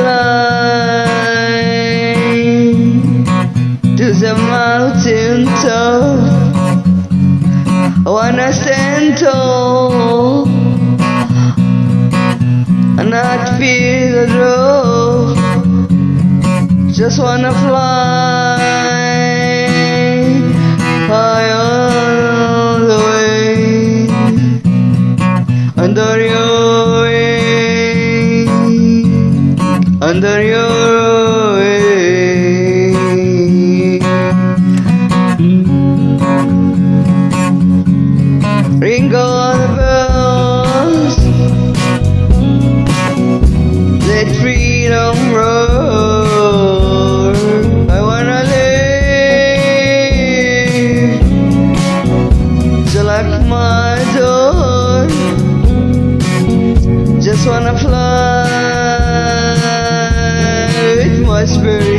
climb to the mountain top. I wanna stand tall and not feel the drop. Just wanna fly high all the way under your wing, under your wing. Ring all the bells, let freedom roar. I wanna live to lock my door. Just wanna fly with my spirit.